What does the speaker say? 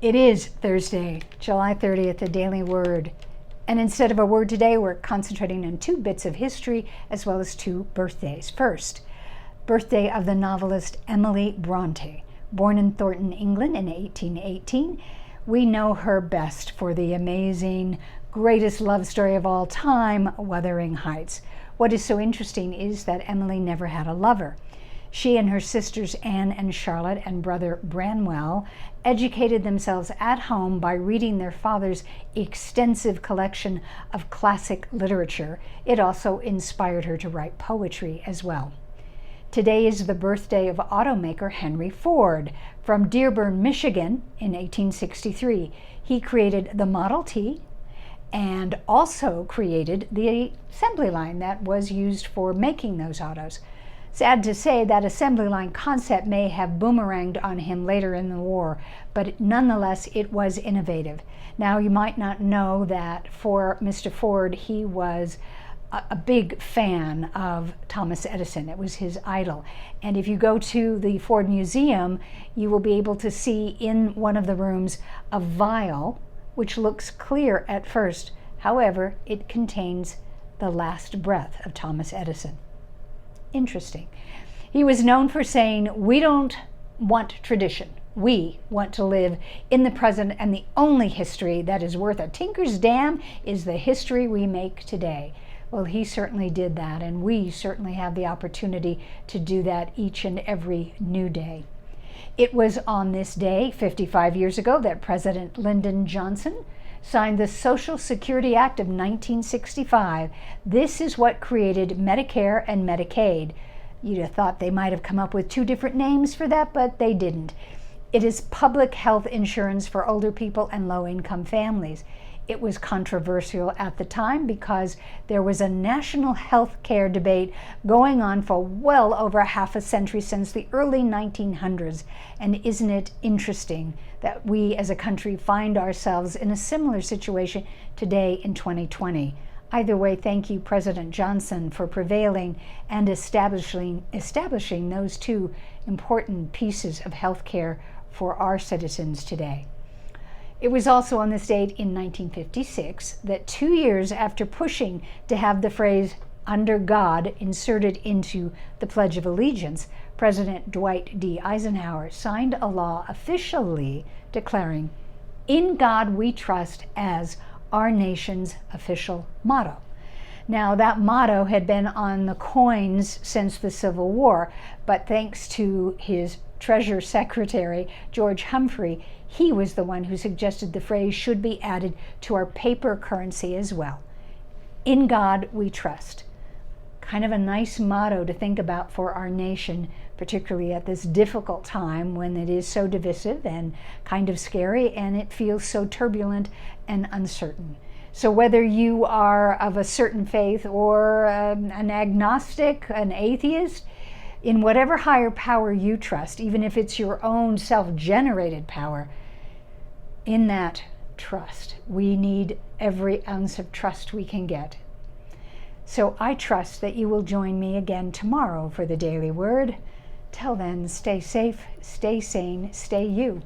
It is Thursday, July 30th, the Daily Word. And instead of a word today, we're concentrating on two bits of history as well as two birthdays. First, birthday of the novelist Emily Bronte. Born in Thornton, England in 1818, we know her best for the amazing, greatest love story of all time, Wuthering Heights. What is so interesting is that Emily never had a lover. She and her sisters Anne and Charlotte and brother Branwell educated themselves at home by reading their father's extensive collection of classic literature. It also inspired her to write poetry as well. Today is the birthday of automaker Henry Ford. From Dearborn, Michigan in 1863. He created the Model T and also created the assembly line that was used for making those autos. Sad to say, that assembly line concept may have boomeranged on him later in the war, but nonetheless it was innovative. Now you might not know that for Mr. Ford, he was a big fan of Thomas Edison. It was his idol. And if you go to the Ford Museum, you will be able to see in one of the rooms a vial which looks clear at first. However, it contains the last breath of Thomas Edison. Interesting. He was known for saying, "We don't want tradition. We want to live in the present, and the only history that is worth a tinker's dam is the history we make today." Well, he certainly did that, and we certainly have the opportunity to do that each and every new day. It was on this day, 55 years ago, that President Lyndon Johnson signed the Social Security Act of 1965. This is what created Medicare and Medicaid. You'd have thought they might have come up with two different names for that, but they didn't. It is public health insurance for older people and low-income families. It was controversial at the time because there was a national health care debate going on for well over half a century, since the early 1900s. And isn't it interesting that we as a country find ourselves in a similar situation today in 2020? Either way, thank you, President Johnson, for prevailing and establishing those two important pieces of health care for our citizens today. It was also on this date in 1956 that 2 years after pushing to have the phrase "under God" inserted into the Pledge of Allegiance, President Dwight D. Eisenhower signed a law officially declaring "In God We Trust" as our nation's official motto. Now, that motto had been on the coins since the Civil War, but thanks to his Treasury Secretary, George Humphrey, he was the one who suggested the phrase should be added to our paper currency as well. In God we trust. Kind of a nice motto to think about for our nation, particularly at this difficult time when it is so divisive and kind of scary, and it feels so turbulent and uncertain. So whether you are of a certain faith or an agnostic, an atheist, in whatever higher power you trust, even if it's your own self-generated power, in that trust, we need every ounce of trust we can get. So I trust that you will join me again tomorrow for the Daily Word. Till then, stay safe, stay sane, stay you.